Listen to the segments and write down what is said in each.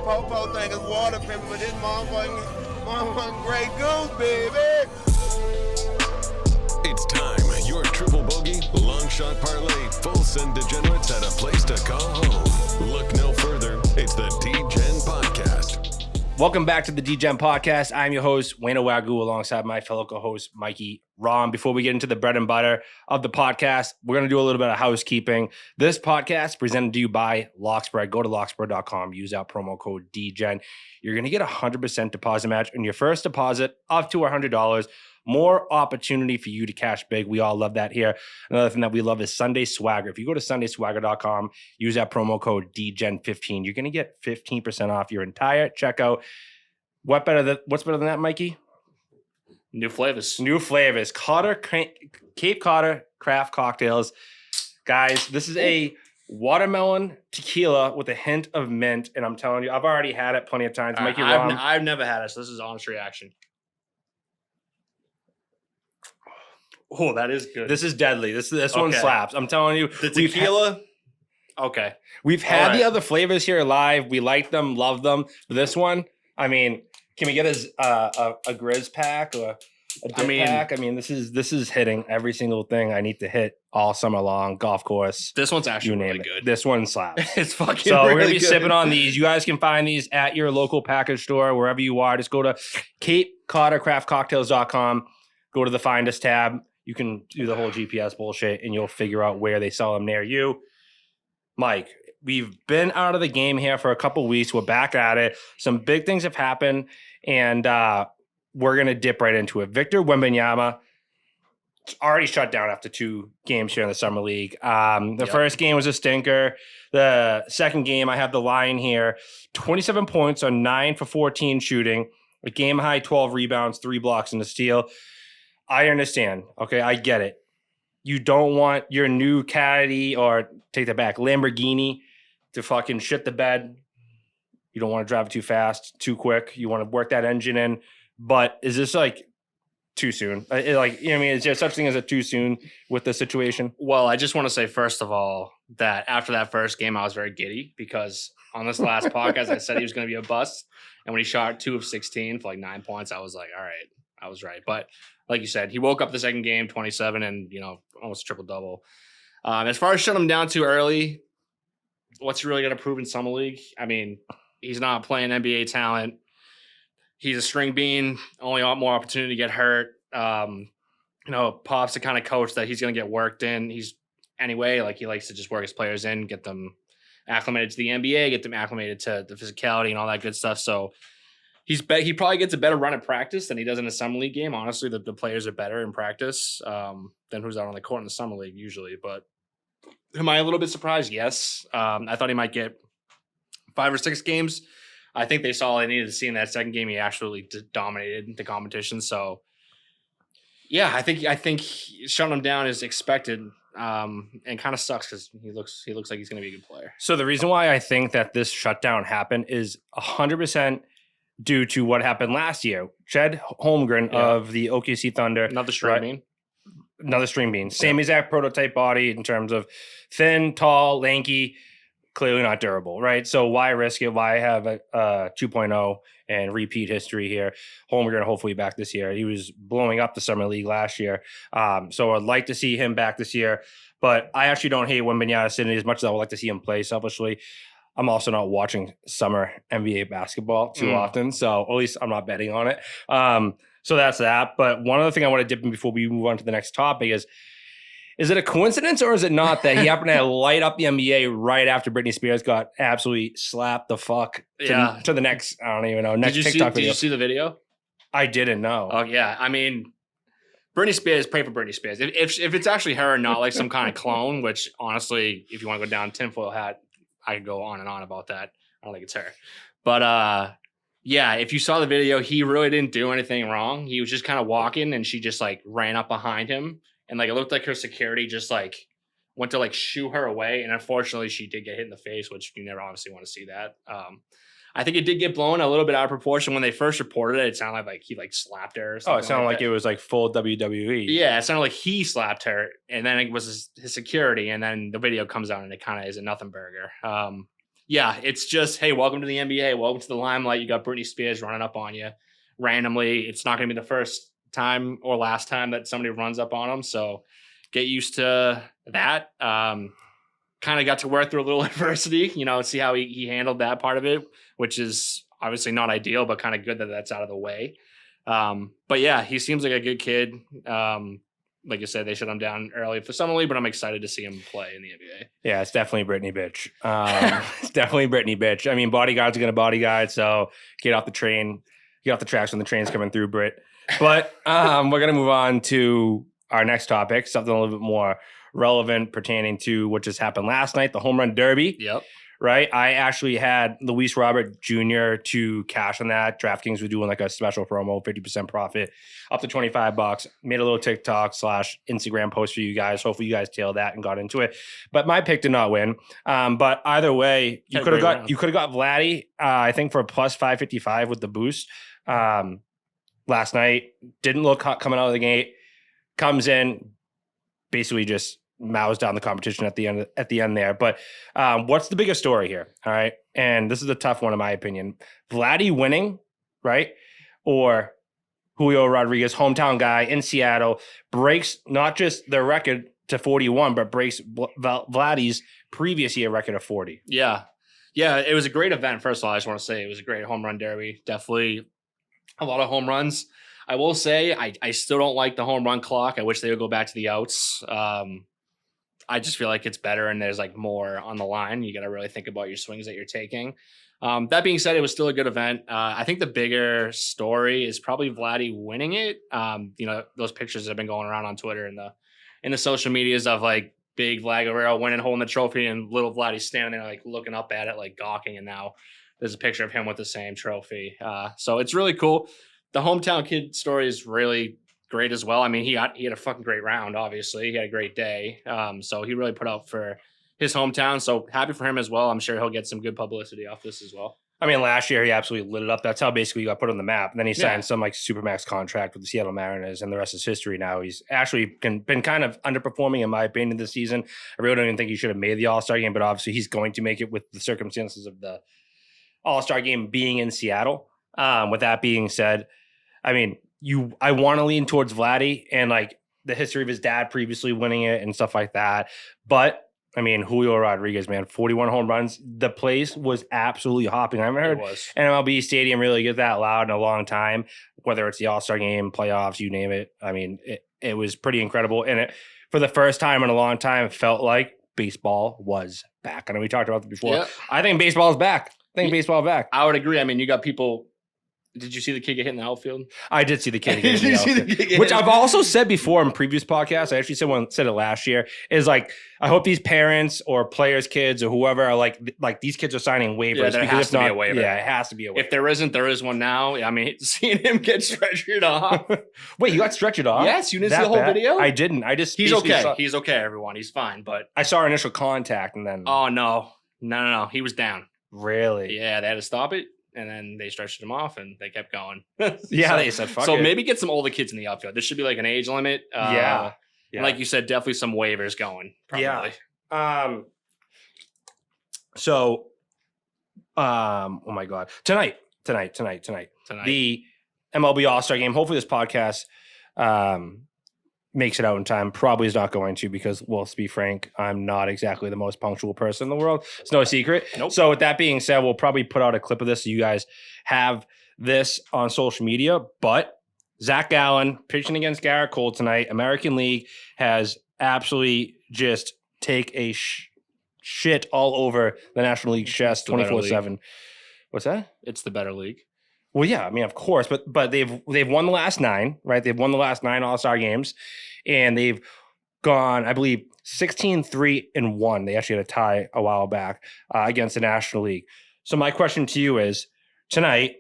popo thing is water paper, but this motherfucking Grey Goose, baby. It's time. Your triple bogey, long shot parlay, full send degenerates had a place to call home. Look no further. It's the D-Gen Podcast. Welcome back to the D-Gen Podcast. I'm your host, Wayne Wagyu, alongside my fellow co-host, Mikey Rom. Before we get into the bread and butter of the podcast, we're going to do a little bit of housekeeping. This podcast presented to you by Lockspread. Go to lockspread.com. Use our promo code D-Gen. You're going to get a 100% deposit match on your first deposit up to $100. More opportunity for you to cash big. We all love that here. Another thing that we love is Sunday Swagger. If you go to sundayswagger.com, use that promo code DGen15. You're going to get 15% off your entire checkout. What's better than that, Mikey? New flavors. Cape Codder Craft Cocktails. Guys, this is a watermelon tequila with a hint of mint. And I'm telling you, I've already had it plenty of times. Mikey Rom. I've never had it, so this is honest reaction. Oh, that is good. This is deadly. This one slaps. I'm telling you. The tequila? Okay. We've had the other flavors here live. We like them, love them. But this one, I mean, can we get a Grizz pack or a dip pack? I mean, this is hitting every single thing I need to hit all summer long. Golf course. This one's actually really good. This one slaps. It's fucking so really we're gonna be good. sipping on these. You guys can find these at your local package store, wherever you are. Just go to CapeCodderCraftCocktails.com. Go to the Find Us tab. You can do the whole GPS bullshit, and you'll figure out where they sell them near you. Mike, we've been out of the game here for a couple weeks. We're back at it. Some big things have happened, and we're going to dip right into it. Victor Wembanyama already shut down after 2 games here in the Summer League. The first game was a stinker. The second game, I have the line here. 27 points on 9 for 14 shooting. A game-high 12 rebounds, 3 blocks, and a steal. I understand. Okay, I get it. You don't want your new Caddy or take that back, Lamborghini to fucking shit the bed. You don't want to drive it too fast, too quick. You want to work that engine in. But is this like too soon? Is there such thing as a too soon with the situation? Well, I just want to say, first of all, that after that first game, I was very giddy because on this last podcast, I said he was going to be a bust. And when he shot 2 of 16 for like 9 points, I was like, all right, I was right. But like you said, he woke up the second game, 27 and, almost triple-double. As far as shutting him down too early, what's he really going to prove in Summer League? I mean, he's not playing NBA talent. He's a string bean, only more opportunity to get hurt. Pop's the kind of coach that he's going to get worked in. He likes to just work his players in, get them acclimated to the NBA, get them acclimated to the physicality and all that good stuff. So he probably gets a better run at practice than he does in a Summer League game. Honestly, the players are better in practice than who's out on the court in the Summer League usually. But am I a little bit surprised? Yes. I thought he might get 5 or 6 games. I think they saw all they needed to see in that second game. He actually dominated the competition. So, yeah, I think shutting him down is expected and kind of sucks because he looks like he's going to be a good player. So the reason why I think that this shutdown happened is 100% due to what happened last year. Chet Holmgren of the OKC Thunder. Another string bean. Another string bean. Same exact prototype body in terms of thin, tall, lanky, clearly not durable, right? So why risk it? Why have a 2.0 and repeat history here? Holmgren hopefully back this year. He was blowing up the Summer League last year. So I'd like to see him back this year. But I actually don't hate Wembanyama sitting as much as I would like to see him play selfishly. I'm also not watching summer NBA basketball too often, so at least I'm not betting on it. So that's that. But one other thing I want to dip in before we move on to the next topic is it a coincidence or is it not that he happened to light up the NBA right after Britney Spears got absolutely slapped the fuck to the next, I don't even know, next TikTok video? Did you see the video? I didn't know. Oh, yeah. I mean, Britney Spears, pray for Britney Spears. If it's actually her and not like some kind of clone, which honestly, if you want to go down tinfoil hat, I could go on and on about that. I don't think it's her. But yeah, if you saw the video, he really didn't do anything wrong. He was just kind of walking and she just like ran up behind him. And like it looked like her security just like went to like shoo her away. And unfortunately, she did get hit in the face, which you never obviously want to see that. I think it did get blown a little bit out of proportion. When they first reported it, it sounded like he like slapped her or something. Oh, it sounded like it was like full WWE. Yeah, it sounded like he slapped her, and then it was his security, and then the video comes out and it kind of is a nothing burger. Yeah, it's just, hey, welcome to the NBA. Welcome to the limelight. You got Britney Spears running up on you randomly. It's not going to be the first time or last time that somebody runs up on him. So get used to that. Kind of got to work through a little adversity, see how he handled that part of it, which is obviously not ideal, but kind of good that that's out of the way. But yeah, he seems like a good kid. Like you said, they shut him down early for Summer League, but I'm excited to see him play in the NBA. Yeah, it's definitely Britney bitch. It's definitely Britney bitch. I mean, bodyguards are going to bodyguard, so get off the tracks when the train's coming through, Brit. But we're going to move on to our next topic, something a little bit more relevant pertaining to what just happened last night, the home run derby. Yep. Right? I actually had Luis Robert Jr. to cash on that. DraftKings was doing like a special promo, 50% profit, up to $25. Made a little TikTok / Instagram post for you guys. Hopefully you guys tailed that and got into it. But my pick did not win. But either way, you could have got Vladdy, I think for a plus 555 with the boost. Last night, didn't look hot coming out of the gate. Comes in, basically just mows down the competition at the end there. But what's the biggest story here? All right. And this is a tough one, in my opinion. Vladdy winning, right? Or Julio Rodriguez, hometown guy in Seattle, breaks not just their record to 41, but breaks Vladdy's previous year record of 40. Yeah. Yeah. It was a great event. First of all, I just want to say it was a great home run derby. Definitely a lot of home runs. I will say I still don't like the home run clock. I wish they would go back to the outs. I just feel like it's better and there's like more on the line. You got to really think about your swings that you're taking. That being said, it was still a good event. I think the bigger story is probably Vladdy winning it. Those pictures have been going around on Twitter and the social medias of like big Vlad Guerrero winning, holding the trophy, and little Vladdy standing there like looking up at it, like gawking. And now there's a picture of him with the same trophy. So it's really cool. The hometown kid story is really great as well. I mean, he had a fucking great round, obviously. He had a great day. So he really put out for his hometown. So happy for him as well. I'm sure he'll get some good publicity off this as well. I mean, last year he absolutely lit it up. That's how basically he got put on the map. And then he signed some like supermax contract with the Seattle Mariners, and the rest is history now. He's actually been kind of underperforming, in my opinion, this season. I really don't even think he should have made the All-Star game, but obviously he's going to make it with the circumstances of the All-Star game being in Seattle. With that being said, I mean, I want to lean towards Vladdy and like the history of his dad previously winning it and stuff like that. But I mean, Julio Rodriguez, man, 41 home runs. The place was absolutely hopping. I haven't heard an MLB stadium really get that loud in a long time, whether it's the All-Star game, playoffs, you name it. I mean, it was pretty incredible. And it, for the first time in a long time, felt like baseball was back. I know we talked about it before. Yep. I think baseball is back. I would agree. I mean, you got people. Did you see the kid get hit in the outfield? I did see the kid get hit in the outfield. Which I've also said before in previous podcasts. I actually said it last year. Is like, I hope these parents or players' kids or whoever are like these kids are signing waivers. Yeah, there has to be a waiver. Yeah, it has to be a waiver. If there isn't, there is one now. I mean, seeing him get stretchered off. Wait, you got stretchered off? Yes, you didn't see the whole video? I didn't. I just he's okay. He's okay, everyone. He's fine. But I saw initial contact and then. Oh no. He was down. Really? Yeah, they had to stop it. And then they stretched him off and they kept going. Yeah, they said, fuck it. So maybe get some older kids in the outfield. There should be like an age limit. Yeah. And like you said, definitely some waivers going. Probably. Yeah. Oh my God. Tonight. The MLB All-Star game. Hopefully this podcast makes it out in time. Probably is not going to, because, well, to be frank, I'm not exactly the most punctual person in the world. It's no secret. Nope. So with that being said, we'll probably put out a clip of this so you guys have this on social media. But Zach Gallen pitching against Garrett Cole tonight. American League has absolutely just take a shit all over the National League chest 24/7. What's that? It's the better league. Well, yeah, I mean, of course, but they've won the last 9, right? They've won the last 9 All-Star games, and they've gone, I believe, 16-3-1. They actually had a tie a while back against the National League. So my question to you is, tonight,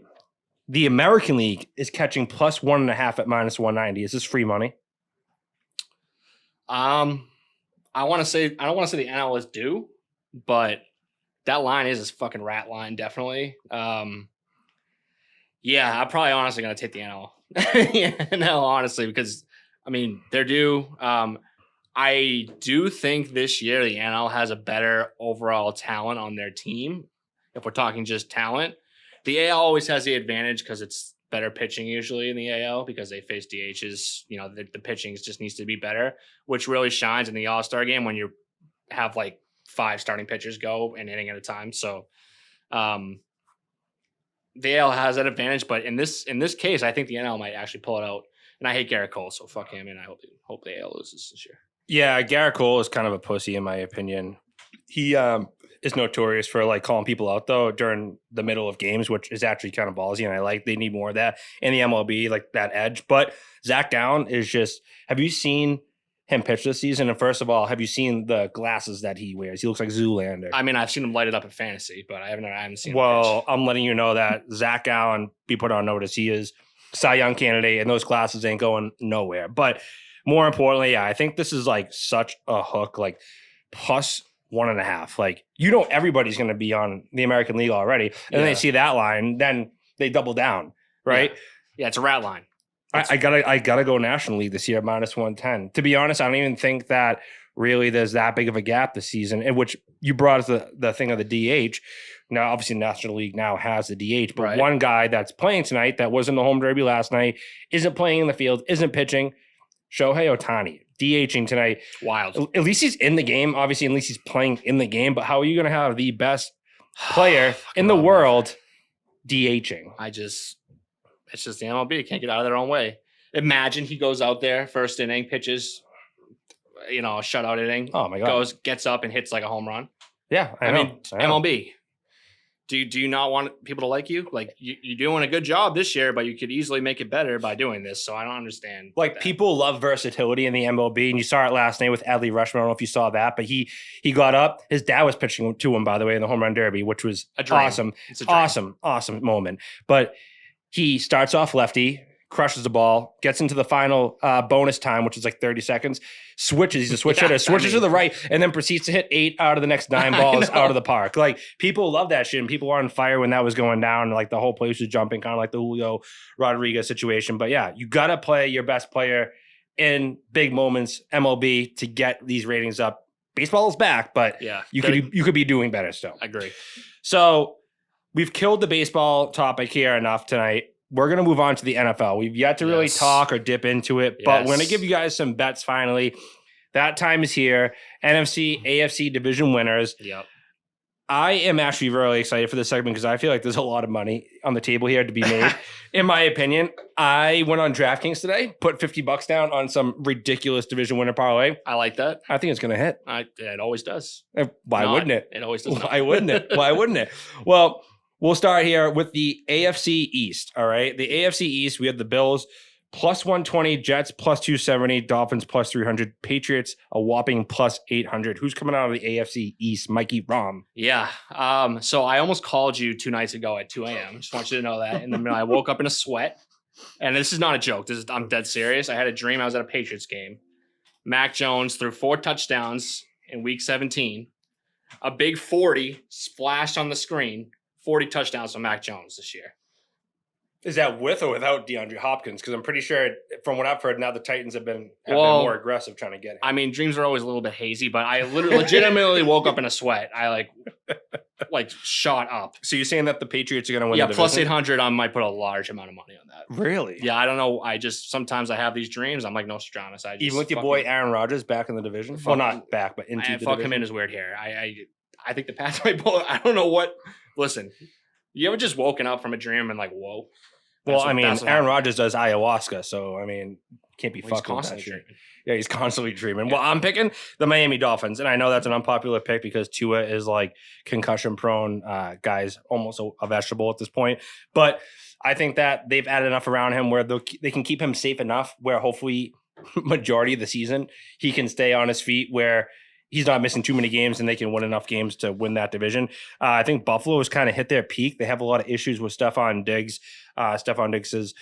the American League is catching plus 1.5 at minus 190. Is this free money? I don't want to say the NL is due, but that line is a fucking rat line, definitely. Yeah, I'm probably honestly going to take the NL. NL, honestly, because, I mean, they're due. I do think this year the NL has a better overall talent on their team. if we're talking just talent, the AL always has the advantage because it's better pitching usually in the AL because they face DHs. You know, the pitching just needs to be better, which really shines in the All-Star game when you have like 5 starting pitchers go an inning at a time. So the AL has that advantage, but in this case, I think the NL might actually pull it out. And I hate Garrett Cole, so fuck him, and I hope the AL loses this year. Yeah, Garrett Cole is kind of a pussy in my opinion. He is notorious for like calling people out though during the middle of games, which is actually kind of ballsy, and they need more of that in the MLB, like that edge. But Zach Gallen is just. Have you seen him pitch this season? And first of all, have you seen the glasses that he wears? He looks like Zoolander. I mean, I've seen him light it up in fantasy, but I haven't seen. Well, I'm letting you know that Zach Gallen, be put on notice. He is Cy Young candidate, and those glasses ain't going nowhere. But more importantly, yeah, I think this is like such a hook, like plus 1.5. Like, you know, everybody's going to be on the American League already, and then they see that line, then they double down, right? Yeah, it's a rat line. I gotta go National League this year, minus 110. To be honest, I don't even think that really there's that big of a gap this season, in which you brought up the thing of the DH. Now, obviously, National League now has the DH, but one guy that's playing tonight that was in the home derby last night isn't playing in the field, isn't pitching. Shohei Ohtani, DHing tonight. Wild. At least he's in the game. Obviously, at least he's playing in the game. But how are you going to have the best player in the world DHing? It's just the MLB. Can't get out of their own way. Imagine he goes out there, first inning, pitches, you know, a shutout inning. Oh, my God. Gets up and hits like a home run. Yeah, I know. MLB. Do you not want people to like you? Like, you're doing a good job this year, but you could easily make it better by doing this. So I don't understand. Like, that. People love versatility in the MLB, and you saw it last night with Adley Rutschman. I don't know if you saw that, but he got up. His dad was pitching to him, by the way, in the home run derby, which was awesome. It's a dream. Awesome moment. But he starts off lefty, crushes the ball, gets into the final bonus time, which is like 30 seconds, switches. He's a switch hitter, switches to the right, and then proceeds to hit 8 out of the next 9 balls out of the park. Like, people love that shit, and people were on fire when that was going down. Like, the whole place was jumping, kind of like the Julio Rodriguez situation. But yeah, you got to play your best player in big moments, MLB, to get these ratings up. Baseball is back, but yeah, you could be doing better still. I agree. So we've killed the baseball topic here enough tonight. We're going to move on to the NFL. We've yet to really talk or dip into it, but we're going to give you guys some bets finally. That time is here. NFC, AFC division winners. Yep. I am actually really excited for this segment because I feel like there's a lot of money on the table here to be made. In my opinion, I went on DraftKings today, put $50 down on some ridiculous division winner parlay. I like that. I think it's going to hit. It always does. Why wouldn't it? It always does. Why wouldn't it? Why wouldn't it? Well, we'll start here with the AFC East, all right? The AFC East, we have the Bills plus 120, Jets plus 270, Dolphins plus 300, Patriots a whopping plus 800. Who's coming out of the AFC East? Mikey Rom. Yeah. So I almost called you 2 nights ago at 2 a.m. Just want you to know that. And then I woke up in a sweat. And this is not a joke. I'm dead serious. I had a dream. I was at a Patriots game. Mac Jones threw 4 touchdowns in week 17. A big 40 splashed on the screen. 40 touchdowns from Mac Jones this year. Is that with or without DeAndre Hopkins? Because I'm pretty sure, from what I've heard, now the Titans have been more aggressive trying to get him. I mean, dreams are always a little bit hazy, but I legitimately woke up in a sweat. I like shot up. So you're saying that the Patriots are going to win the division? Plus 800, I might put a large amount of money on that. Really? Yeah, I don't know. Sometimes I have these dreams. I'm like Nostradamus. Even with your boy Aaron Rodgers back in the division? Well, not back, but into the division. Fuck him in his weird hair. I think the Pats might pull it. I don't know what. Listen, you ever just woken up from a dream and like, whoa? Well, I mean, Aaron Rodgers does ayahuasca, so, I mean, can't be fucking with that shit. Yeah, he's constantly dreaming. Well, I'm picking the Miami Dolphins, and I know that's an unpopular pick because Tua is like concussion-prone guys, almost a vegetable at this point. But I think that they've added enough around him where they can keep him safe enough where hopefully majority of the season he can stay on his feet where he's not missing too many games and they can win enough games to win that division. I think Buffalo has kind of hit their peak. They have a lot of issues with Stephon Diggs. Stephon Diggs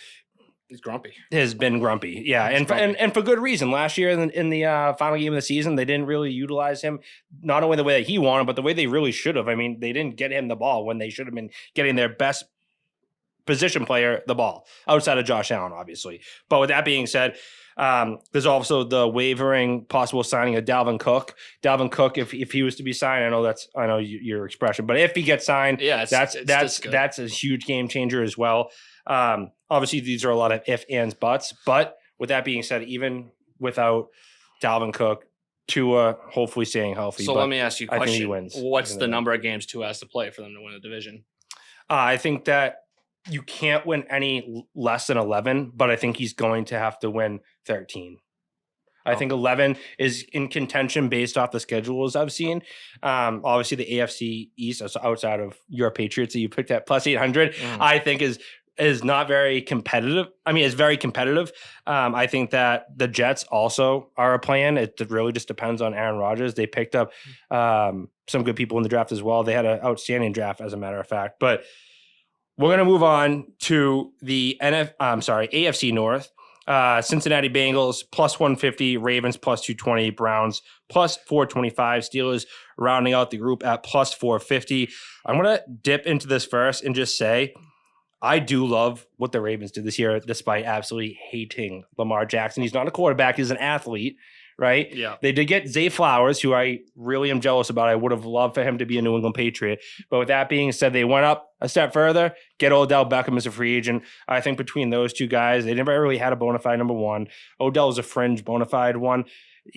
he's grumpy. Has been grumpy. Yeah, and for good reason. Last year in the final game of the season, they didn't really utilize him, not only the way that he wanted, but the way they really should have. I mean, they didn't get him the ball when they should have been getting their best position player the ball outside of Josh Allen, obviously. But with that being said, there's also the wavering possible signing of Dalvin Cook. Dalvin Cook, if he was to be signed, I know your expression, but if he gets signed, that's a huge game changer as well. Obviously, these are a lot of if, ands, buts. But with that being said, even without Dalvin Cook, Tua hopefully staying healthy. So let me ask you a question. I think he wins. What's the number of games Tua has to play for them to win the division? I think that you can't win any less than 11, but I think he's going to have to win 13. I think 11 is in contention based off the schedules I've seen. Obviously, the AFC East, outside of your Patriots that you picked at plus 800, I think is not very competitive. I mean, it's very competitive. I think that the Jets also are a plan. It really just depends on Aaron Rodgers. They picked up some good people in the draft as well. They had an outstanding draft, as a matter of fact. But we're going to move on to the AFC North. Cincinnati Bengals plus 150, Ravens plus 220, Browns plus 425, Steelers rounding out the group at plus 450. I'm going to dip into this first and just say, I do love what the Ravens did this year, despite absolutely hating Lamar Jackson. He's not a quarterback. He's an athlete, right? Yeah. They did get Zay Flowers, who I really am jealous about. I would have loved for him to be a New England Patriot. But with that being said, they went up a step further, get Odell Beckham as a free agent. I think between those two guys, they never really had a bona fide number one. Odell is a fringe bona fide one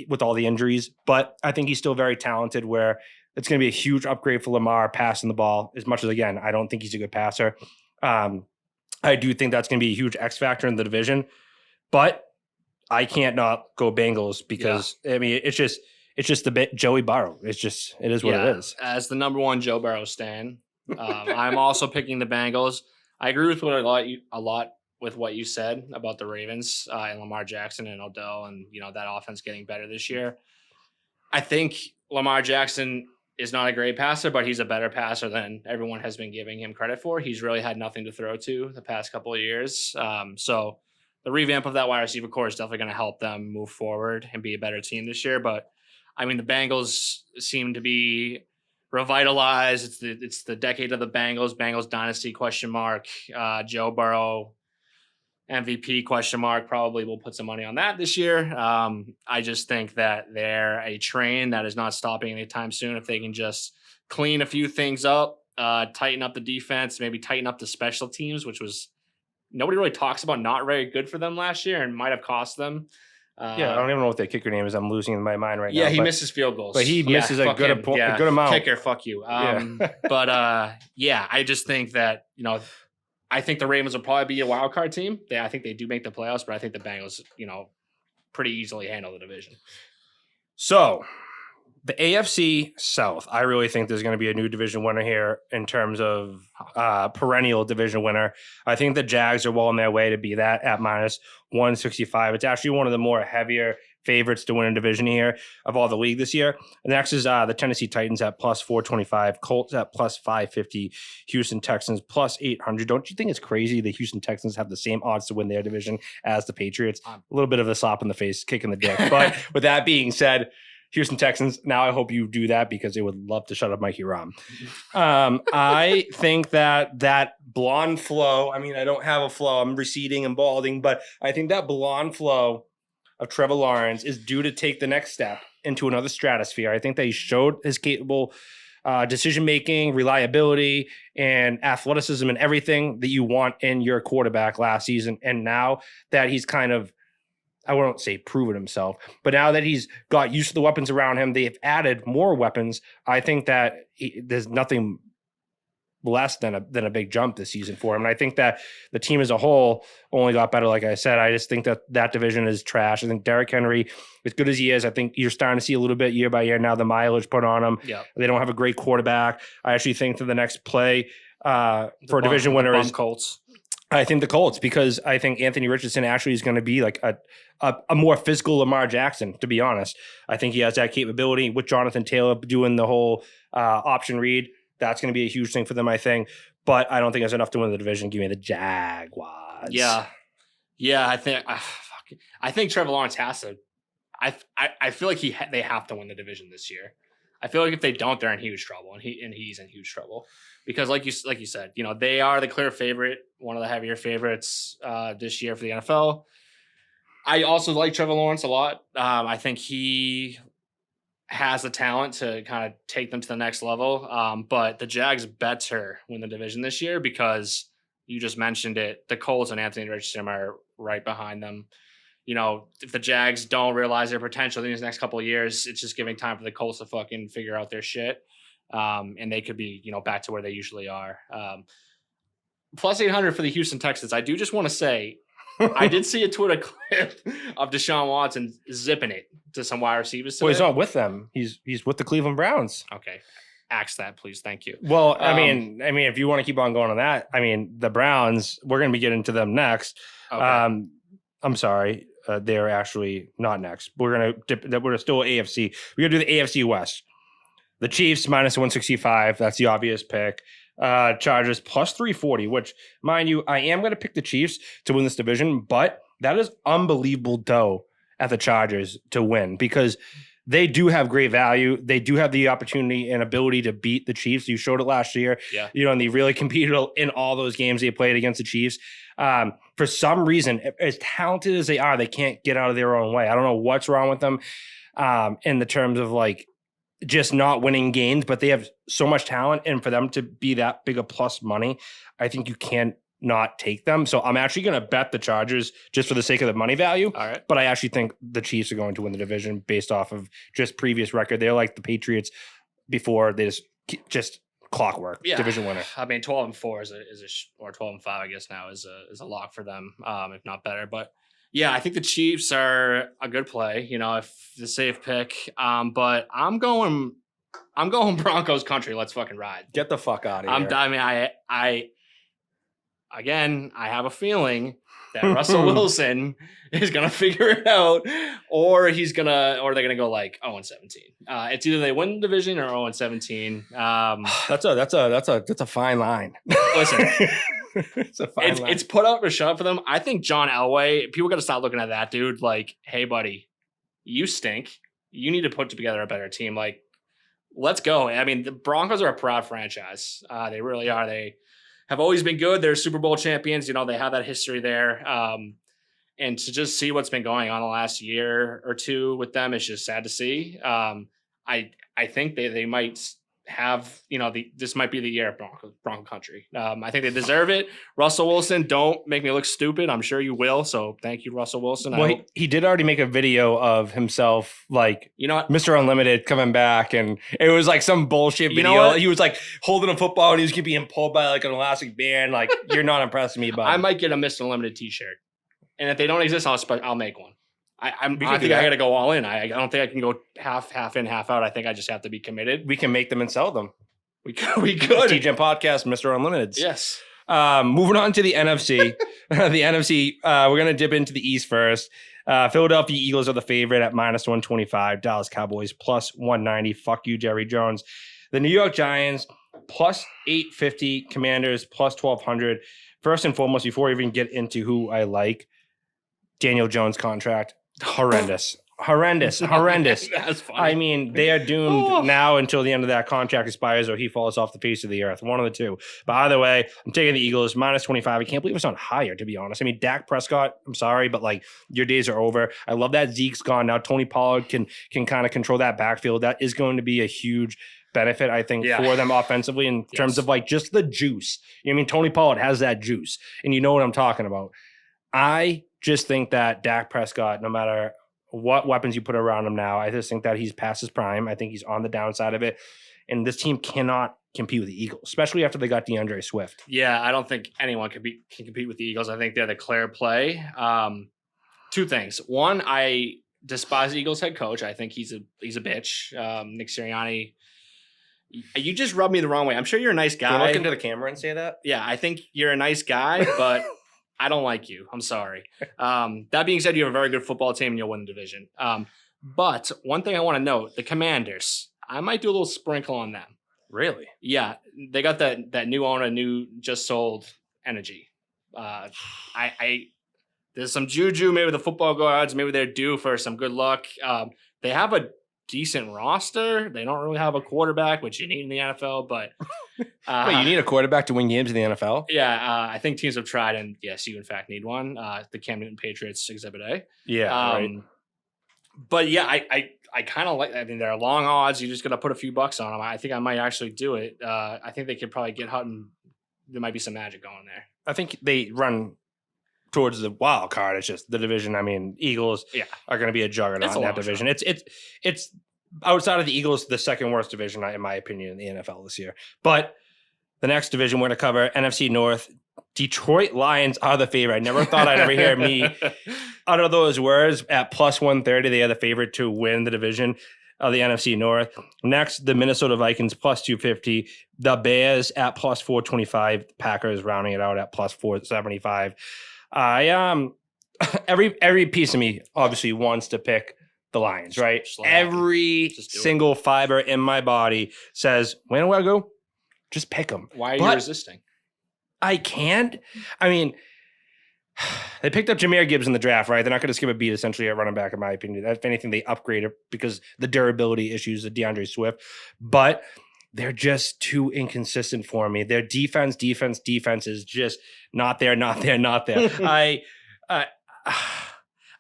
with all the injuries. But I think he's still very talented, where it's going to be a huge upgrade for Lamar passing the ball. As much as, again, I don't think he's a good passer. I do think that's going to be a huge X factor in the division, but I can't not go Bengals because I mean it's just a bit Joey Burrow. It is what it is. As the number one Joe Burrow stan, I'm also picking the Bengals. I agree with a lot with what you said about the Ravens and Lamar Jackson and Odell, and that offense getting better this year. I think Lamar Jackson is not a great passer, but he's a better passer than everyone has been giving him credit for. He's really had nothing to throw to the past couple of years. So the revamp of that wide receiver core is definitely going to help them move forward and be a better team this year. But I mean, the Bengals seem to be revitalized. It's the decade of the Bengals dynasty ? Joe Burrow MVP ? Probably will put some money on that this year. I just think that they're a train that is not stopping anytime soon. If they can just clean a few things up, tighten up the defense, maybe tighten up the special teams, which was nobody really talks about, not very good for them last year and might have cost them. I don't even know what their kicker name is. I'm losing my mind right now. Yeah, he misses field goals. But he misses a good amount. Kicker, fuck you. But I just think that, I think the Ravens will probably be a wild card team. I think they do make the playoffs, but I think the Bengals, pretty easily handle the division. So the AFC South, I really think there's going to be a new division winner here in terms of perennial division winner. I think the Jags are well on their way to be that at minus 165. It's actually one of the more heavier favorites to win a division here of all the league this year. And next is the Tennessee Titans at plus 425, Colts at plus 550, Houston Texans plus 800. Don't you think it's crazy the Houston Texans have the same odds to win their division as the Patriots? A little bit of a slap in the face, kick in the dick. But with that being said, Houston Texans, now I hope you do that because they would love to shut up Mikey Rom. I think that blonde flow, I mean, I don't have a flow. I'm receding and balding, but I think that blonde flow of Trevor Lawrence is due to take the next step into another stratosphere. I think that he showed his capable decision-making, reliability, and athleticism and everything that you want in your quarterback last season. And now that he's kind of, I won't say proven himself, but now that he's got used to the weapons around him, they've added more weapons. I think that there's nothing less than a big jump this season for him. And I think that the team as a whole only got better. Like I said, I just think that division is trash. I think Derrick Henry, as good as he is, I think you're starting to see a little bit year by year now the mileage put on him. Yeah. They don't have a great quarterback. I actually think that the next play for a division winner is Colts. I think the Colts, because I think Anthony Richardson actually is going to be like a more physical Lamar Jackson, to be honest. I think he has that capability with Jonathan Taylor doing the whole option read. That's going to be a huge thing for them, I think. But I don't think it's enough to win the division. Give me the Jaguars. Yeah. I think Trevor Lawrence has to. I feel like they have to win the division this year. I feel like if they don't, they're in huge trouble, and he's in huge trouble because, like you said, they are the clear favorite, one of the heavier favorites this year for the NFL. I also like Trevor Lawrence a lot. I think he has the talent to kind of take them to the next level. But the Jags better win the division this year because you just mentioned it. The Colts and Anthony Richardson are right behind them. If the Jags don't realize their potential in these next couple of years, it's just giving time for the Colts to fucking figure out their shit. And they could be, back to where they usually are. Plus 800 for the Houston Texans. I do just want to say, I did see a Twitter clip of Deshaun Watson zipping it to some wide receivers today. Well, he's not with them. He's with the Cleveland Browns. Okay. Axe that, please. Thank you. Well, I mean, if you want to keep on going on that, the Browns, we're going to be getting to them next. Okay. I'm sorry. They're actually not next. We're still AFC. We're going to do the AFC West. The Chiefs minus 165. That's the obvious pick. Chargers plus 340, which, mind you, I am going to pick the Chiefs to win this division, but that is unbelievable dough at the Chargers to win because they do have great value. They do have the opportunity and ability to beat the Chiefs. You showed it last year. Yeah. And they really competed in all those games they played against the Chiefs. For some reason, as talented as they are, they can't get out of their own way. I don't know what's wrong with them in the terms of just not winning games, but they have so much talent. And for them to be that big a plus money, I think you can't not take them. So I'm actually going to bet the Chargers just for the sake of the money value. All right. But I actually think the Chiefs are going to win the division based off of just previous record. They're like the Patriots before they just clockwork division winner. 12-4 or 12-5, I guess now is a lock for them, if not better. But yeah, I think the Chiefs are a good play, if the safe pick. But I'm going Broncos country. Let's fucking ride. Get the fuck out of here. I have a feeling that Russell Wilson is gonna figure it out, or they're gonna go 0-17. It's either they win the division or 0-17. That's a fine line. Listen, it's a fine line. It's put up or shut up for them. I think John Elway. People got to stop looking at that dude hey, buddy, you stink. You need to put together a better team. Let's go. The Broncos are a proud franchise. They really are. They have always been good. They're Super Bowl champions. They have that history there. And to just see what's been going on the last year or two with them is just sad to see. I think they might have, this might be the year of Bronco country. I think they deserve it. Russell Wilson, don't make me look stupid. I'm sure you will. So thank you, Russell Wilson. Well, he did already make a video of himself, Mr. Unlimited coming back. And it was some bullshit video. He was holding a football and he was being pulled by an elastic band. You're not impressing me, buddy. I might get a Mr. Unlimited t-shirt. And if they don't exist, I'll make one. I think I got to go all in. I don't think I can go half in, half out. I think I just have to be committed. We can make them and sell them. We could. TGen Podcast, Mr. Unlimited. Yes. Moving on to the NFC. The NFC, we're going to dip into the East first. Philadelphia Eagles are the favorite at minus 125. Dallas Cowboys plus 190. Fuck you, Jerry Jones. The New York Giants plus 850. Commanders plus 1200. First and foremost, before we even get into who I like, Daniel Jones contract. Horrendous. That's funny. They are doomed now until the end of that contract expires or he falls off the face of the earth. One of the two. But either way, I'm taking the Eagles minus 25. I can't believe it's not higher, to be honest. Dak Prescott, I'm sorry, but your days are over. I love that Zeke's gone. Now Tony Pollard can kind of control that backfield. That is going to be a huge benefit, I think, for them offensively in terms of just the juice. Tony Pollard has that juice, and you know what I'm talking about. I just think that Dak Prescott, no matter what weapons you put around him now, I just think that he's past his prime. I think he's on the downside of it. And this team cannot compete with the Eagles, especially after they got DeAndre Swift. Yeah, I don't think anyone can compete with the Eagles. I think they're the clear play. Two things. One, I despise the Eagles head coach. I think he's a bitch. Nick Sirianni. You just rubbed me the wrong way. I'm sure you're a nice guy. Can you look into the camera and say that? Yeah, I think you're a nice guy, but I don't like you. I'm sorry. That being said, you have a very good football team and you'll win the division. But one thing I want to note, the Commanders, I might do a little sprinkle on them. Really? Yeah. They got that new owner, just sold energy. There's some juju, maybe the football gods, maybe they're due for some good luck. They have a decent roster. They don't really have a quarterback, which you need in the NFL, but Wait, you need a quarterback to win games in the NFL? yeah, I think teams have tried, and yes, you in fact need one. The Cam Newton Patriots Exhibit A. Yeah, right. But yeah, I kind of like. I mean, they're long odds. You just got to put a few bucks on them. I think I might actually do it. I think they could probably get Hutton. There might be some magic going there. I think they run towards the wild card. It's just the division. I mean, Eagles are going to be a juggernaut in that division. It's outside of the Eagles, the second worst division, in my opinion, in the NFL this year. But the next division we're going to cover, NFC North. Detroit Lions are the favorite. I never thought I'd ever hear me utter those words. At plus 130, they are the favorite to win the division of the NFC North. Next, the Minnesota Vikings plus 250. The Bears at plus 425. The Packers rounding it out at plus 475. Every piece of me obviously wants to pick the Lions, right? Every single fiber in my body says, when do I go? Just pick them. Why are you resisting? I can't. I mean, they picked up Jahmyr Gibbs in the draft, right? They're not going to skip a beat essentially at running back, in my opinion. If anything, they upgraded because the durability issues of DeAndre Swift. But they're just too inconsistent for me. Their defense is just not there.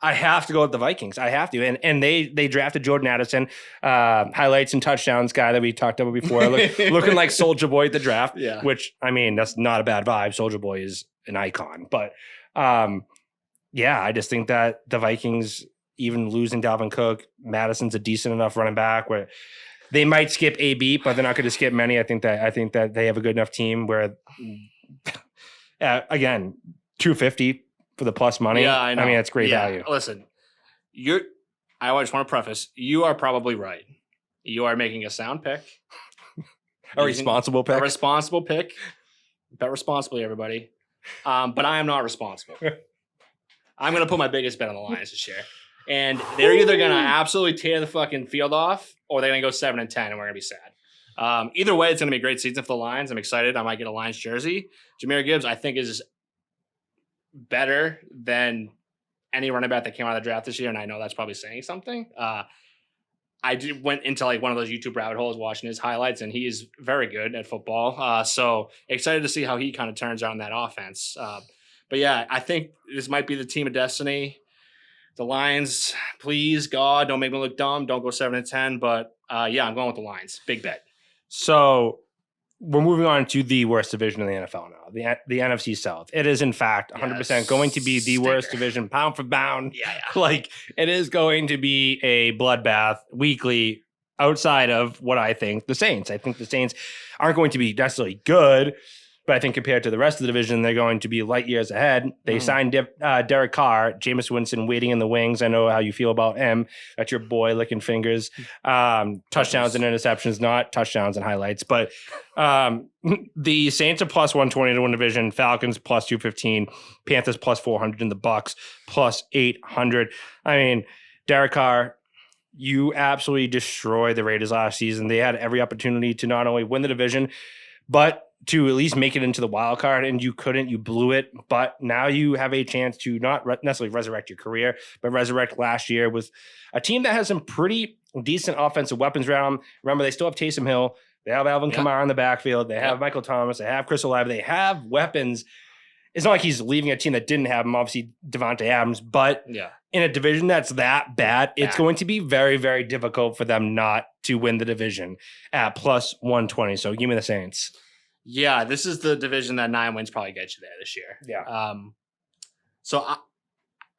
I have to go with the Vikings. I have to. And they drafted Jordan Addison, highlights and touchdowns guy that we talked about before, looking like Soulja Boy at the draft, which, I mean, that's not a bad vibe. Soulja Boy is an icon. But, I just think that the Vikings, even losing Dalvin Cook, Madison's a decent enough running back where they might skip AB, but they're not going to skip many. I think that they have a good enough team where, again, 250 for the plus money. Yeah, I know. I mean, it's great value. Listen, I just want to preface, you are probably right. You are making a sound pick. A responsible pick. Bet responsibly, everybody. But I am not responsible. I'm going to put my biggest bet on the Lions this year. And they're either going to absolutely tear the fucking field off, or they're going to go 7-10, and we're going to be sad. Either way, it's going to be a great season for the Lions. I'm excited. I might get a Lions jersey. Jahmyr Gibbs, I think, is better than any running back that came out of the draft this year, and I know that's probably saying something. I went into like one of those YouTube rabbit holes watching his highlights, and he is very good at football. So excited to see how he kind of turns on that offense. But yeah, I think this might be the team of destiny. The Lions, please, God, don't make me look dumb. Don't go 7-10. But I'm going with the Lions. Big bet. So we're moving on to the worst division in the NFL now, the NFC South. It is, in fact, 100% going to be the worst division, pound for pound. Yeah. Like, it is going to be a bloodbath weekly outside of what I think the Saints. I think the Saints aren't going to be necessarily good, but I think compared to the rest of the division, they're going to be light years ahead. They signed Derek Carr, Jameis Winston waiting in the wings. I know how you feel about him. That's your boy licking fingers. Touchdowns and interceptions, not touchdowns and highlights. But the Saints are plus 120 to win division. Falcons plus 215. Panthers plus 400. And the Bucks plus 800. I mean, Derek Carr, you absolutely destroyed the Raiders last season. They had every opportunity to not only win the division, but to at least make it into the wild card, and you couldn't. You blew it. But now you have a chance to not necessarily resurrect your career, but resurrect last year with a team that has some pretty decent offensive weapons around them. Remember, they still have Taysom Hill. They have Alvin Kamara in the backfield. They have Michael Thomas. They have Chris Olave. They have weapons. It's not like he's leaving a team that didn't have him, obviously Devontae Adams, but in a division that's that bad, it's going to be very, very difficult for them not to win the division at plus 120. So give me the Saints. Yeah, this is the division that 9 wins probably get you there this year. Yeah. So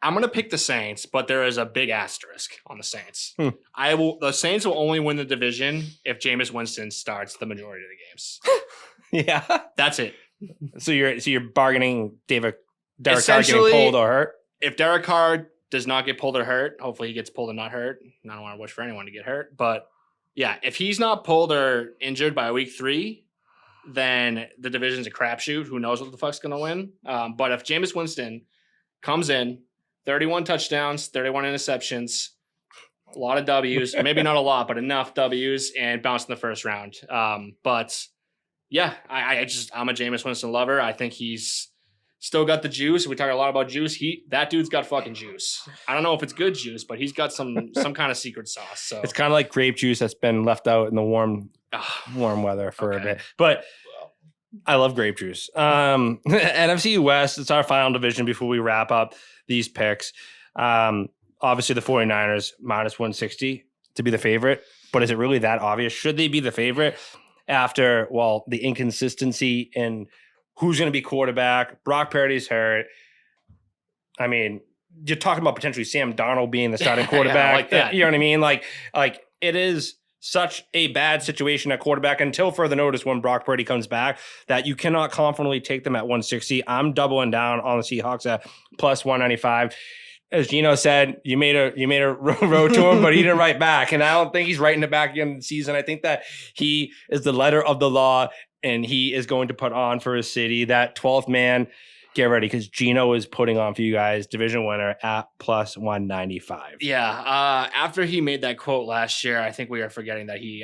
I'm going to pick the Saints, but there is a big asterisk on the Saints. The Saints will only win the division if Jameis Winston starts the majority of the games. Yeah. That's it. So you're bargaining Derek Carr getting pulled or hurt? If Derek Carr does not get pulled or hurt, hopefully he gets pulled and not hurt. I don't want to wish for anyone to get hurt. But yeah, if he's not pulled or injured by week 3, then the division's a crapshoot. Who knows what the fuck's going to win? But if Jameis Winston comes in, 31 touchdowns, 31 interceptions, a lot of W's, maybe not a lot, but enough W's, and bounced in the first round. But yeah, I'm a Jameis Winston lover. I think he's Still got the juice. We talk a lot about juice. That dude's got fucking juice. I don't know if it's good juice, but he's got some kind of secret sauce. So It's kind of like grape juice that's been left out in the warm weather for a bit. But I love grape juice. NFC West, it's our final division before we wrap up these picks. Obviously, the 49ers minus 160 to be the favorite. But is it really that obvious? Should they be the favorite after, the inconsistency in who's going to be quarterback? Brock Purdy's hurt. I mean, you're talking about potentially Sam Darnold being the starting quarterback. like that. You know what I mean? Like it is such a bad situation at quarterback until further notice when Brock Purdy comes back that you cannot confidently take them at 160. I'm doubling down on the Seahawks at plus 195. As Gino said, you made a road to him, but he didn't write back. And I don't think he's writing it back again in the season. I think that he is the letter of the law, and he is going to put on for his city. That 12th man, get ready, because Gino is putting on for you guys, division winner at plus 195. Yeah. After he made that quote last year, I think we are forgetting that he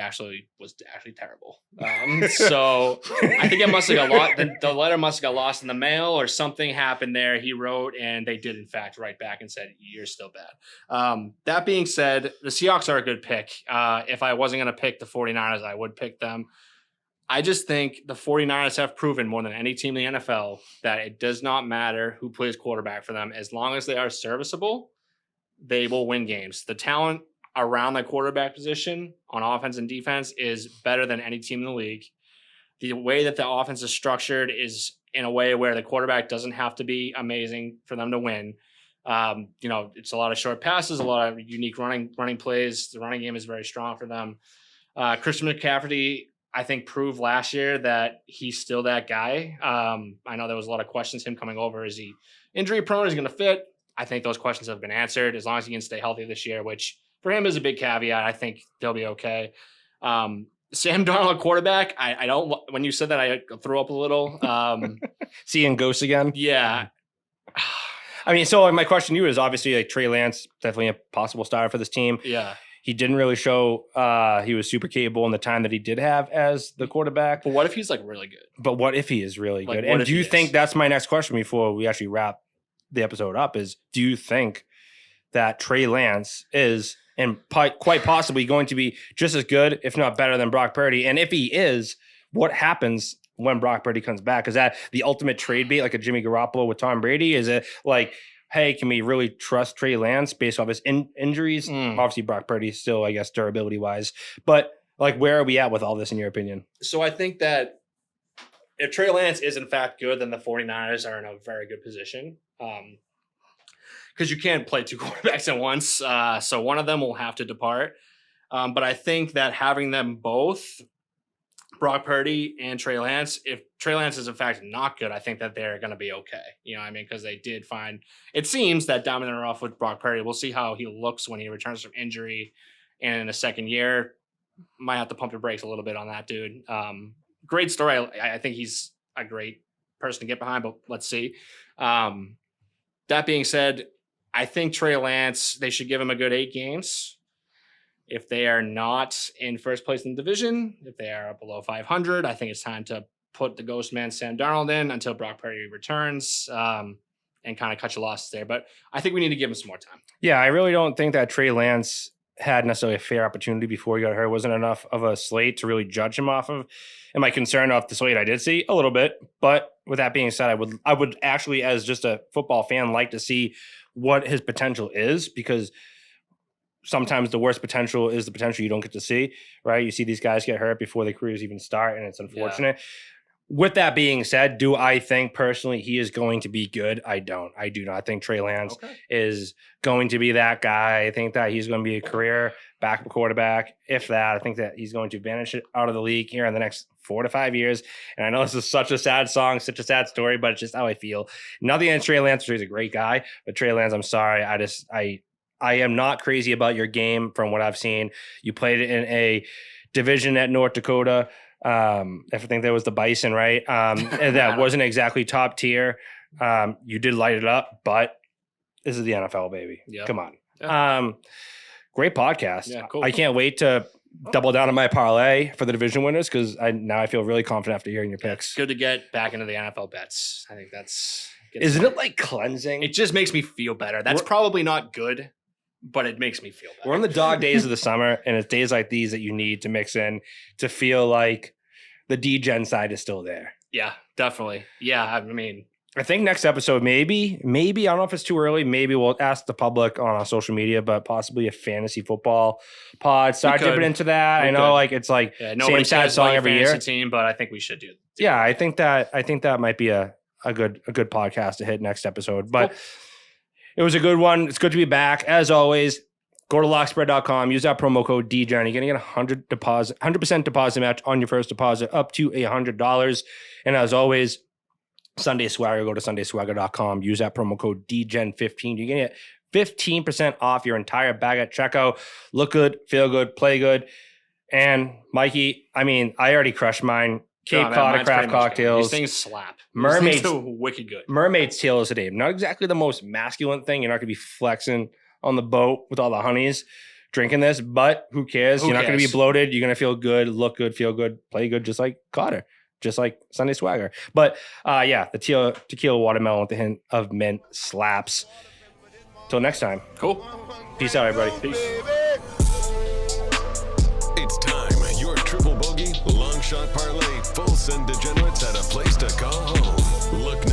was terrible. So I think it must have got lost. The letter must have got lost in the mail, or something happened there. He wrote, and they did in fact write back and said, "You're still bad." That being said, the Seahawks are a good pick. If I wasn't going to pick the 49ers, I would pick them. I just think the 49ers have proven more than any team in the NFL that it does not matter who plays quarterback for them. As long as they are serviceable, they will win games. The talent around the quarterback position on offense and defense is better than any team in the league. The way that the offense is structured is in a way where the quarterback doesn't have to be amazing for them to win. It's a lot of short passes, a lot of unique running plays. The running game is very strong for them. Christian McCaffrey, I think, proved last year that he's still that guy. I know there was a lot of questions him coming over. Is he injury prone? Is he going to fit? I think those questions have been answered as long as he can stay healthy this year, which for him is a big caveat. I think they'll be okay. Sam Darnold, quarterback. I don't. When you said that, I threw up a little. Seeing ghosts again. Yeah. I mean, so my question to you is obviously like Trey Lance, definitely a possible starter for this team. Yeah. He didn't really show he was super capable in the time that he did have as the quarterback. But what if he's like really good? But what if he is really Like, good? what And if do you he think is? that's my next question before we actually wrap the episode up is, do you think that Trey Lance is and quite possibly going to be just as good, if not better than Brock Purdy? And if he is, what happens when Brock Purdy comes back? Is that the ultimate trade bait, like a Jimmy Garoppolo with Tom Brady? Is it like, hey, can we really trust Trey Lance based off his injuries? Obviously, Brock Purdy still, I guess, durability-wise. But, like, where are we at with all this, in your opinion? So I think that if Trey Lance is, in fact, good, then the 49ers are in a very good position. Because you can't play two quarterbacks at once. So one of them will have to depart. But I think that having them both, Brock Purdy and Trey Lance, if Trey Lance is in fact not good, I think that they're going to be okay. You know what I mean? Because they did find, it seems that diamond in the rough with Brock Purdy. We'll see how he looks when he returns from injury and in the second year. Might have to pump the brakes a little bit on that dude. Great story. I think he's a great person to get behind, but let's see. That being said, I think Trey Lance, they should give him a good 8 games. If they are not in first place in the division, if they are below 500, I think it's time to put the ghost man Sam Darnold in until Brock Purdy returns and kind of cut your losses there. But I think we need to give him some more time. Yeah, I really don't think that Trey Lance had necessarily a fair opportunity before he got hurt. It wasn't enough of a slate to really judge him off of. Am I concerned off the slate? I did see a little bit. But with that being said, I would actually, as just a football fan, like to see what his potential is, because sometimes the worst potential is the potential you don't get to see, right? You see these guys get hurt before their careers even start, and it's unfortunate. Yeah. With that being said, do I think personally he is going to be good? I don't. I do not think Trey Lance is going to be that guy. I think that he's going to be a career backup quarterback. If that, I think that he's going to vanish out of the league here in the next 4 to 5 years. And I know this is such a sad song, such a sad story, but it's just how I feel. Nothing against Trey Lance. He's a great guy, but Trey Lance, I'm sorry. I am not crazy about your game from what I've seen. You played it in a division at North Dakota. I think that was the Bison, right? And that wasn't exactly top tier. You did light it up, but this is the NFL, baby. Yep. Come on. Yeah. Great podcast. Yeah, cool. I can't wait to double down on my parlay for the division winners because now I feel really confident after hearing your picks. Good to get back into the NFL bets. I think that's. Isn't it like cleansing? It just makes me feel better. That's probably not good, but it makes me feel better. We're in the dog days of the summer, and it's days like these that you need to mix in to feel like the D-Gen side is still there. Yeah, definitely. Yeah, I mean, I think next episode, maybe, I don't know if it's too early. Maybe we'll ask the public on our social media, but possibly a fantasy football pod. Start dipping into that. I know, like it's like nobody same sad says song like every year. fantasy team, but I think we should do. Yeah, I think that might be a good podcast to hit next episode. But It was a good one. It's good to be back. As always, go to lockspread.com. Use that promo code DGen. You're going to get 100% deposit match on your first deposit up to $100. And as always, Sunday Swagger, go to sundayswagger.com. Use that promo code DGen15. You're going to get 15% off your entire bag at checkout. Look good, feel good, play good. And Mikey, I mean, I already crushed mine. Cape Cod Craft Cocktails. These things slap. Mermaid's These things are wicked good. Mermaid's Tail is a name. Not exactly the most masculine thing. You're not going to be flexing on the boat with all the honeys drinking this, but who cares? You're not going to be bloated. You're going to feel good, look good, feel good, play good, just like Cotter, just like Sunday Swagger. But yeah, the tequila watermelon with the hint of mint slaps. Till next time. Cool. Peace out, everybody. Peace. It's time. Your triple bogey, long shot parlay, full send degenerates at a place to call home. Look